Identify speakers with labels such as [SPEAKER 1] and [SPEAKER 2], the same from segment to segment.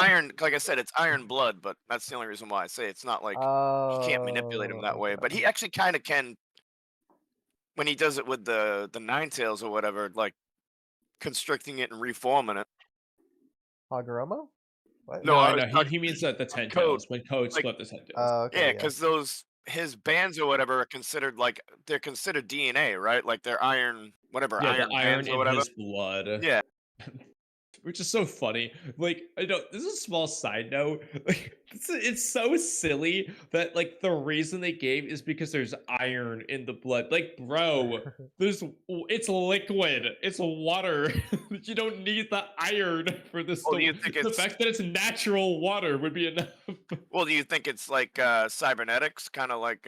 [SPEAKER 1] iron. Like I said, it's iron blood, but that's the only reason why I say it's not like he can't manipulate him that way. But
[SPEAKER 2] Okay.
[SPEAKER 1] he actually kind of can when he does it with the nine tails or whatever, like constricting it and reforming it.
[SPEAKER 2] Hagoromo? What?
[SPEAKER 1] No,
[SPEAKER 3] No,
[SPEAKER 1] I
[SPEAKER 3] I
[SPEAKER 1] was
[SPEAKER 3] know. He
[SPEAKER 1] talking
[SPEAKER 3] means that the ten
[SPEAKER 1] code.
[SPEAKER 3] tails when Code
[SPEAKER 1] Like
[SPEAKER 3] split the ten tails.
[SPEAKER 2] Oh,
[SPEAKER 1] yeah,
[SPEAKER 2] okay, yeah.
[SPEAKER 1] because those his bands or whatever are considered like they're considered DNA, right? Like they're iron, whatever
[SPEAKER 3] Yeah, the
[SPEAKER 1] iron
[SPEAKER 3] iron
[SPEAKER 1] bands or
[SPEAKER 3] in
[SPEAKER 1] whatever.
[SPEAKER 3] his blood.
[SPEAKER 1] Yeah.
[SPEAKER 3] Which is so funny. Like, I know this is a small side note. Like, it's so silly that like the reason they gave is because there's iron in the blood. Like, bro, it's liquid. It's water. You don't need the iron for this.
[SPEAKER 1] Well, do you think
[SPEAKER 3] The
[SPEAKER 1] it's
[SPEAKER 3] fact that it's natural water would be enough.
[SPEAKER 1] well, do you think it's like cybernetics, kind of like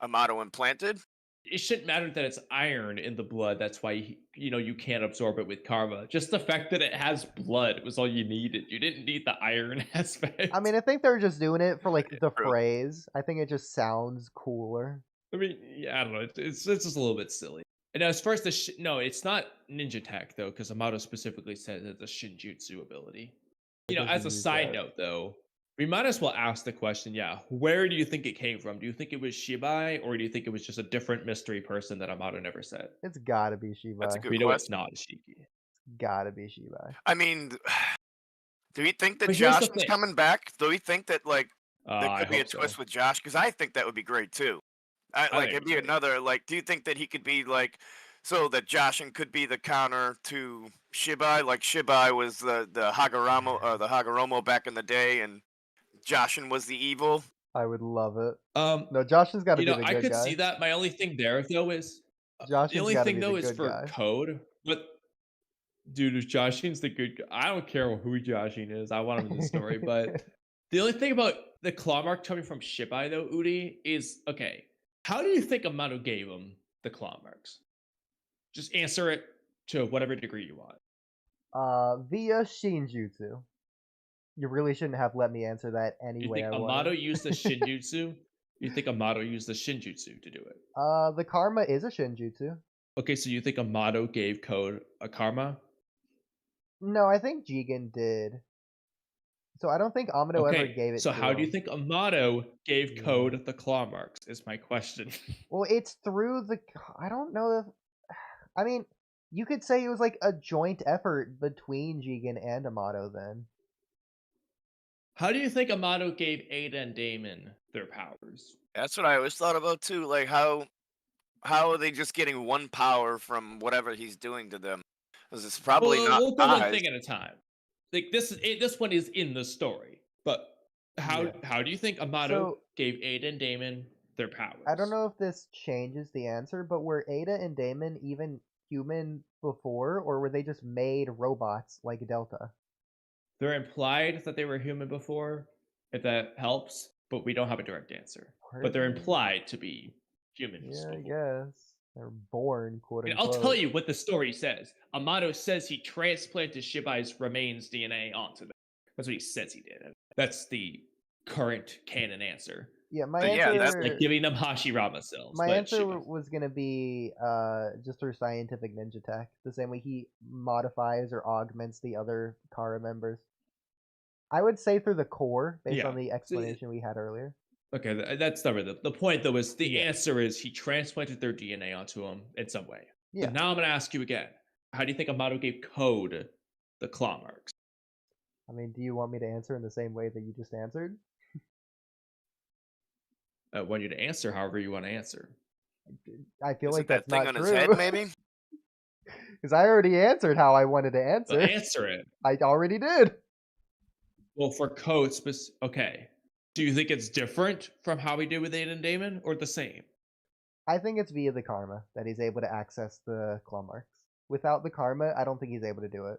[SPEAKER 1] Amato implanted?
[SPEAKER 3] It shouldn't matter that it's iron in the blood. That's why you can't absorb it with karma. Just the fact that it has blood was all you needed. You didn't need the iron
[SPEAKER 2] I
[SPEAKER 3] aspect.
[SPEAKER 2] mean, I think they're just doing it for like the
[SPEAKER 1] True.
[SPEAKER 2] phrase. I think it just sounds cooler.
[SPEAKER 3] I mean, yeah, I don't know. It's just a little bit silly. And as far as no, it's not ninja tech though, because Amato specifically says it's a shinjutsu ability.
[SPEAKER 2] It
[SPEAKER 3] As
[SPEAKER 2] doesn't
[SPEAKER 3] a
[SPEAKER 2] use
[SPEAKER 3] side
[SPEAKER 2] that.
[SPEAKER 3] note though, we might as well ask the question, yeah, where do you think it came from? Do you think it was Shibai, or do you think it was just a different mystery person that Amato never said?
[SPEAKER 2] It's gotta be
[SPEAKER 1] That's a
[SPEAKER 2] Shibai.
[SPEAKER 1] good
[SPEAKER 3] We know it's
[SPEAKER 1] question.
[SPEAKER 3] not Shiki.
[SPEAKER 2] Gotta be Shibai.
[SPEAKER 1] I mean, do you think that
[SPEAKER 3] But here's the
[SPEAKER 1] Josh is
[SPEAKER 3] thing.
[SPEAKER 1] coming back? Do we think that like there
[SPEAKER 3] I
[SPEAKER 1] could be a
[SPEAKER 3] hope so.
[SPEAKER 1] twist with Josh? Because I think that would be great too.
[SPEAKER 3] I
[SPEAKER 1] Like
[SPEAKER 3] think
[SPEAKER 1] it'd
[SPEAKER 3] it's
[SPEAKER 1] be
[SPEAKER 3] great.
[SPEAKER 1] another like. Do you think that he could be like so that Joshin could be the counter to Shibai? Like Shibai was the Hagoromo the Hagoromo back in the day, and Joshin was the evil.
[SPEAKER 2] I would love it.
[SPEAKER 3] Um,
[SPEAKER 2] No, Josh has got to be the
[SPEAKER 3] I
[SPEAKER 2] good
[SPEAKER 3] could see
[SPEAKER 2] guy.
[SPEAKER 3] that. My only thing there though is the
[SPEAKER 2] Joshin's
[SPEAKER 3] only
[SPEAKER 2] got to
[SPEAKER 3] thing
[SPEAKER 2] be the
[SPEAKER 3] though is
[SPEAKER 2] good
[SPEAKER 3] for
[SPEAKER 2] guy.
[SPEAKER 3] code. But dude, Joshin's the good guy. I don't care who Joshin is. I want him in the story. But the only thing about the claw mark coming from Shibai though, Oodie, is okay. How do you think Amato gave him the claw marks? Just answer it to whatever degree you want.
[SPEAKER 2] Via Shinjutsu. You really shouldn't have let me answer that any
[SPEAKER 3] You
[SPEAKER 2] way
[SPEAKER 3] think
[SPEAKER 2] I
[SPEAKER 3] Amato
[SPEAKER 2] wanted.
[SPEAKER 3] used the Shinjutsu? You think Amato used the Shinjutsu to do it?
[SPEAKER 2] The karma is a Shinjutsu.
[SPEAKER 3] Okay, so you think Amato gave Code a karma?
[SPEAKER 2] No, I think Jigen did. So I don't think Amado ever
[SPEAKER 3] Okay,
[SPEAKER 2] gave it
[SPEAKER 3] so
[SPEAKER 2] to
[SPEAKER 3] how do you
[SPEAKER 2] him.
[SPEAKER 3] think Amato gave
[SPEAKER 2] Yeah.
[SPEAKER 3] Code the claw marks? Is my question.
[SPEAKER 2] Well, it's through the. I don't know if. I mean, you could say it was like a joint effort between Jigen and Amato then.
[SPEAKER 3] How do you think Amato gave Ada and Damon their powers?
[SPEAKER 1] That's what I always thought about too. Like how are they just getting one power from whatever he's doing to them? Because it's probably
[SPEAKER 3] Well,
[SPEAKER 1] not
[SPEAKER 3] we'll go one
[SPEAKER 1] eyes.
[SPEAKER 3] thing at a time. Like this one is in the story, but
[SPEAKER 2] Yeah.
[SPEAKER 3] how do you think Amato
[SPEAKER 2] So
[SPEAKER 3] gave Ada and Damon their powers?
[SPEAKER 2] I don't know if this changes the answer, but were Ada and Damon even human before, or were they just made robots like Delta?
[SPEAKER 3] They're implied that they were human before, if that helps, but we don't have a direct answer.
[SPEAKER 2] Were
[SPEAKER 3] But they're
[SPEAKER 2] they?
[SPEAKER 3] implied to be humans
[SPEAKER 2] Yeah, I
[SPEAKER 3] before.
[SPEAKER 2] guess they're born, quote
[SPEAKER 3] And I'll tell
[SPEAKER 2] unquote.
[SPEAKER 3] you what the story says. Amato says he transplanted Shibai's remains DNA onto them. That's what he says he did. That's the current canon answer.
[SPEAKER 2] Yeah, my
[SPEAKER 1] But yeah, that's
[SPEAKER 3] Like
[SPEAKER 2] answer.
[SPEAKER 3] giving them Hashirama cells.
[SPEAKER 2] My
[SPEAKER 3] But
[SPEAKER 2] answer
[SPEAKER 3] Shiba.
[SPEAKER 2] was gonna be just through scientific ninja tech, the same way he modifies or augments the other Kara members. I would say through the core, based
[SPEAKER 3] Yeah.
[SPEAKER 2] on the explanation we had earlier.
[SPEAKER 3] Okay, that's never the point though is the
[SPEAKER 2] Yeah.
[SPEAKER 3] answer is he transplanted their DNA onto him in some way.
[SPEAKER 2] Yeah.
[SPEAKER 3] So now I'm gonna ask you again. How do you think Amato gave Code the claw marks?
[SPEAKER 2] I mean, do you want me to answer in the same way that you just answered?
[SPEAKER 3] I want you to answer however you want to answer.
[SPEAKER 2] I feel
[SPEAKER 1] is
[SPEAKER 2] like
[SPEAKER 1] it that
[SPEAKER 2] that's
[SPEAKER 1] thing
[SPEAKER 2] not
[SPEAKER 1] on
[SPEAKER 2] true.
[SPEAKER 1] his head, maybe?
[SPEAKER 2] Because I already answered how I wanted to
[SPEAKER 3] So
[SPEAKER 2] answer.
[SPEAKER 3] answer it.
[SPEAKER 2] I already did.
[SPEAKER 3] Well, for Code, okay. Do you think it's different from how we did with Aiden and Damon, or the same?
[SPEAKER 2] I think it's via the karma that he's able to access the claw marks. Without the karma, I don't think he's able to do it.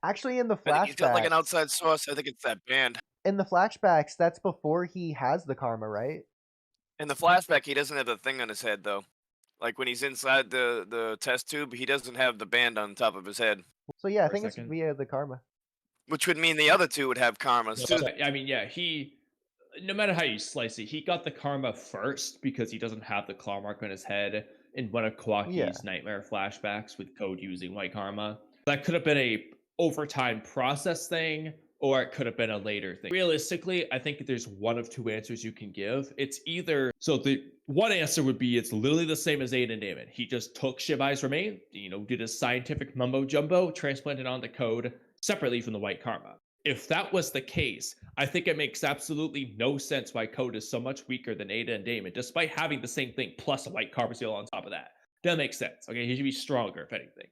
[SPEAKER 2] Actually, in the
[SPEAKER 1] I think he's got like an
[SPEAKER 2] flashbacks,
[SPEAKER 1] outside source. I think it's that band.
[SPEAKER 2] that's before he has the karma, right?
[SPEAKER 1] In the flashback, he doesn't have the thing on his head though. Like when he's inside the test tube, he doesn't have the band on top of his head,
[SPEAKER 2] So yeah, I
[SPEAKER 3] For a
[SPEAKER 2] think it's
[SPEAKER 3] second.
[SPEAKER 2] via the karma.
[SPEAKER 1] which would mean the other two would have karmas too.
[SPEAKER 3] I mean, yeah, no matter how you slice it, he got the karma first because he doesn't have the claw mark on his head in one of Kawaki's
[SPEAKER 2] Yeah.
[SPEAKER 3] nightmare flashbacks with Code using white karma. That could have been a overtime process thing, or it could have been a later thing. Realistically, I think there's one of two answers you can give. It's either the one answer would be it's literally the same as Aiden Damon. He just took Shibai's remain, did a scientific mumbo jumbo, transplanted onto Code separately from the White Karma. If that was the case, I think it makes absolutely no sense why Code is so much weaker than Ada and Damon, despite having the same thing plus a White Karma seal on top of that. That makes sense. Okay, he should be stronger if anything.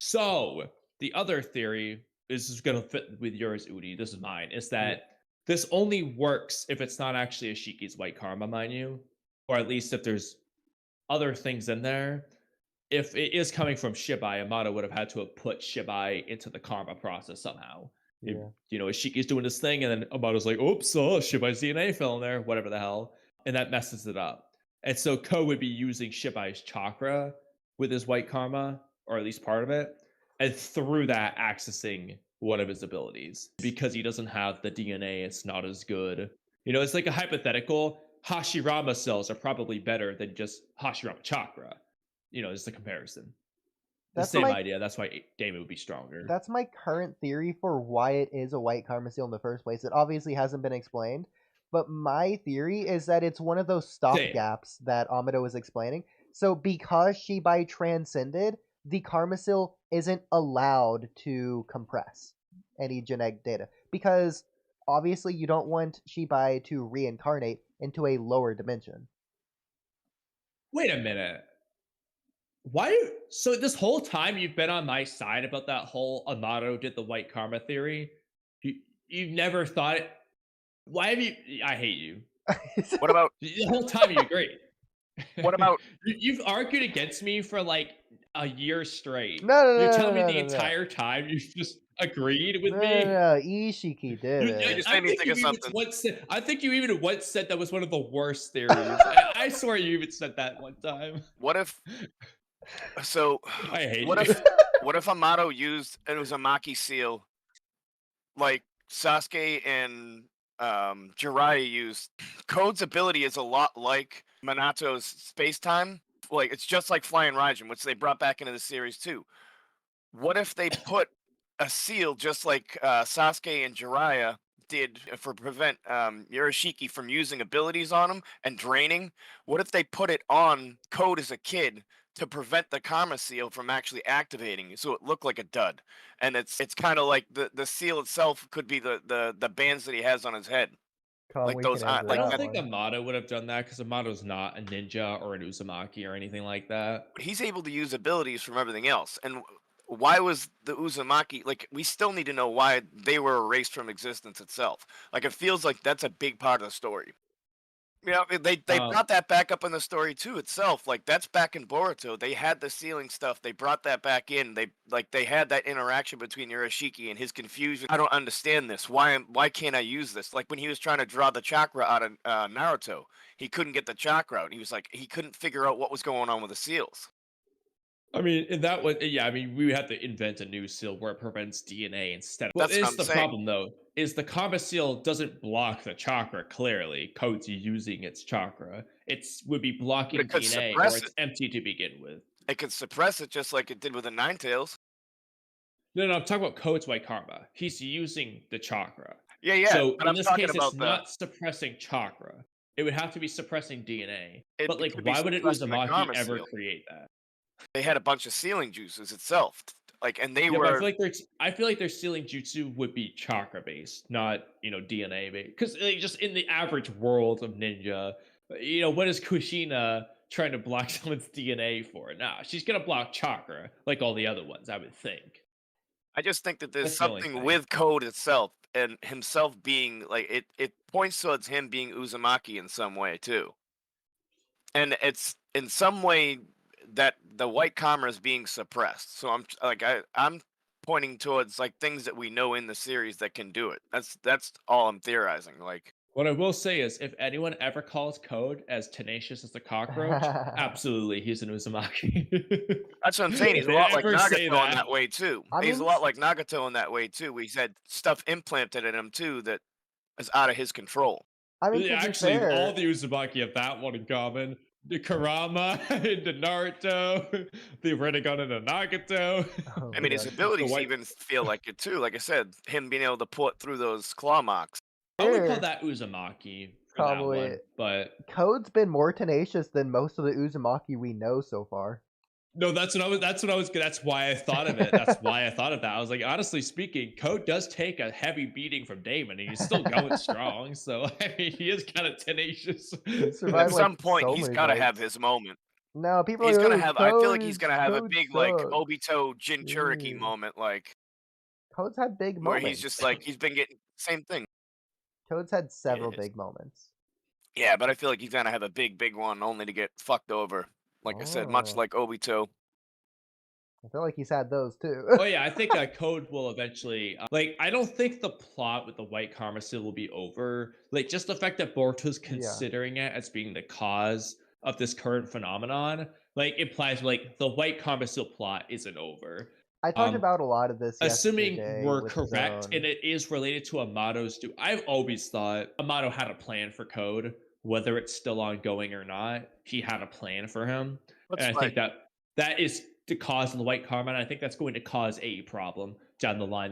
[SPEAKER 3] So the other theory is going to fit with yours, Oodie. This is mine. Is that this only works if it's not actually Ashiki's White Karma, mind you, or at least if there's other things in there. If it is coming from Shibai, Amado would have had to have put Shibai into the karma process somehow. If, Ashiki's doing this thing, and then Amado's like, oops, Shibai's DNA fell in there, whatever the hell, and that messes it up. And so Ko would be using Shibai's chakra with his White Karma, or at least part of it, and through that accessing one of his abilities. Because he doesn't have the DNA, it's not as good. It's like a hypothetical. Hashirama cells are probably better than just Hashirama chakra. Is the comparison. The same idea. That's why Damon would be stronger.
[SPEAKER 2] That's my current theory for why it is a White Karma seal in the first place. It obviously hasn't been explained, but my theory is that it's one of those stop gaps that Amado was explaining. So because Shibai transcended, the Karma seal isn't allowed to compress any genetic data. Because obviously you don't want Shibai to reincarnate into a lower dimension.
[SPEAKER 3] Wait a minute. Why? So this whole time you've been on my side about that whole Amado did the White Karma theory. You've never thought it. Why have you? I hate you.
[SPEAKER 1] What about
[SPEAKER 3] the whole time you agree?
[SPEAKER 1] What about
[SPEAKER 3] you've argued against me for like a year straight.
[SPEAKER 2] No,
[SPEAKER 3] You're telling me the entire time you've just agreed with me.
[SPEAKER 2] No, Ishiki did it.
[SPEAKER 3] I think you even once said that was one of the worst theories. I swear you even said that one time.
[SPEAKER 1] What if? So
[SPEAKER 3] I hate
[SPEAKER 1] what
[SPEAKER 3] you.
[SPEAKER 1] What if Amado used an Uzumaki seal, like Sasuke and Jiraiya used? Code's ability is a lot like Minato's space time. Like it's just like Flying Raijin, which they brought back into the series too. What if they put a seal just like Sasuke and Jiraiya did for prevent Yorishiki from using abilities on him and draining? What if they put it on Code as a kid to prevent the karma seal from actually activating, so it looked like a dud? And it's kind of like the seal itself could be the bands that he has on his head. Like those,
[SPEAKER 3] I don't think Amado would have done that because Amado's not a ninja or an Uzumaki or anything like that.
[SPEAKER 1] He's able to use abilities from everything else. And why was the Uzumaki, like, we still need to know why they were erased from existence itself. Like, it feels like that's a big part of the story. They brought that back up in the story too itself. Like, that's back in Boruto. They had the sealing stuff. They brought that back in. They had that interaction between Yorishiki and his confusion. I don't understand this. Why can't I use this? Like when he was trying to draw the chakra out of Naruto, he couldn't get the chakra out. He was like, he couldn't figure out what was going on with the seals.
[SPEAKER 3] I mean, in that way, yeah. I mean, we would have to invent a new seal where it prevents DNA instead. What is the problem, though? Is the karma seal doesn't block the chakra clearly. Code's using its chakra. It would be blocking DNA, or it's empty to begin with.
[SPEAKER 1] It could suppress it just like it did with the Ninetales.
[SPEAKER 3] No, I'm talking about Code's White Karma. He's using the chakra.
[SPEAKER 1] Yeah.
[SPEAKER 3] So in this case, it's not suppressing chakra. It would have to be suppressing DNA. But like, why would an Uzumaki ever create that?
[SPEAKER 1] They had a bunch of sealing juices itself, like, and they were.
[SPEAKER 3] I feel like their sealing jutsu would be chakra based, not DNA based. Because like, just in the average world of ninja, what is Kushina trying to block someone's DNA for? Nah, she's gonna block chakra like all the other ones, I would think.
[SPEAKER 1] I just think that there's something with Code itself and himself being like it points towards him being Uzumaki in some way too, and it's in some way that the White Karma is being suppressed. So I'm pointing towards like things that we know in the series that can do it. That's all I'm theorizing. Like,
[SPEAKER 3] what I will say is, if anyone ever calls Code as tenacious as the cockroach, absolutely, he's an Uzumaki.
[SPEAKER 1] That's what I'm saying. He's a lot like Nagato in that way too. He's a lot like Nagato in that way too. He's had stuff implanted in him too that is out of his control.
[SPEAKER 2] I mean,
[SPEAKER 3] actually, all the Uzumaki have that one in common. the Kurama into Naruto, the Rinnegan into Nagato.
[SPEAKER 2] Oh
[SPEAKER 1] I
[SPEAKER 2] my
[SPEAKER 1] mean, his
[SPEAKER 2] god.
[SPEAKER 1] abilities
[SPEAKER 3] white-
[SPEAKER 1] even feel like it too. Like I said, him being able to put through those claw marks.
[SPEAKER 3] I would call
[SPEAKER 2] Sure,
[SPEAKER 3] that Uzumaki for that
[SPEAKER 2] Kamui.
[SPEAKER 3] one, but
[SPEAKER 2] Code's been more tenacious than most of the Uzumaki we know so far.
[SPEAKER 3] no, that's what I was. That's why I thought of it. That's why I thought of that. I was like, honestly speaking, Code does take a heavy beating from Damon, and he's still going strong. So I mean, he is kind of tenacious.
[SPEAKER 2] He
[SPEAKER 1] At
[SPEAKER 2] survived like
[SPEAKER 1] some point,
[SPEAKER 2] so
[SPEAKER 1] he's
[SPEAKER 2] many
[SPEAKER 1] got to have
[SPEAKER 2] fights.
[SPEAKER 1] his moment.
[SPEAKER 2] No, people
[SPEAKER 1] He's
[SPEAKER 2] are
[SPEAKER 1] gonna
[SPEAKER 2] like,
[SPEAKER 1] have. I feel like he's
[SPEAKER 2] Code,
[SPEAKER 1] gonna have a
[SPEAKER 2] Code
[SPEAKER 1] big like
[SPEAKER 2] sucks.
[SPEAKER 1] Obito Jinchuriki
[SPEAKER 2] Yeah.
[SPEAKER 1] moment, like
[SPEAKER 2] Code's had big
[SPEAKER 1] where
[SPEAKER 2] moments.
[SPEAKER 1] he's just like he's been getting same thing.
[SPEAKER 2] Code's had several
[SPEAKER 1] Yes.
[SPEAKER 2] big moments.
[SPEAKER 1] Yeah, but I feel like he's gonna have a big one only to get fucked over. Like I said, much
[SPEAKER 2] Oh,
[SPEAKER 1] like Obito.
[SPEAKER 2] I feel like he's had those too.
[SPEAKER 3] Oh yeah, I think that Code will eventually. Like, I don't think the plot with the White Karma Seal will be over. Like, just the fact that Boruto's
[SPEAKER 2] Yeah.
[SPEAKER 3] considering it as being the cause of this current phenomenon, like, implies like the White Karma Seal plot isn't over.
[SPEAKER 2] I talked about a lot of this
[SPEAKER 3] Assuming
[SPEAKER 2] yesterday
[SPEAKER 3] we're
[SPEAKER 2] with
[SPEAKER 3] correct
[SPEAKER 2] Zone.
[SPEAKER 3] and it is related to Amato's do I've always thought Amato had a plan for Code, whether it's still ongoing or not. He had a plan for him.
[SPEAKER 1] That's
[SPEAKER 3] And I
[SPEAKER 1] like
[SPEAKER 3] think that is the cause of the White Karma, and I think that's going to cause a problem down the line.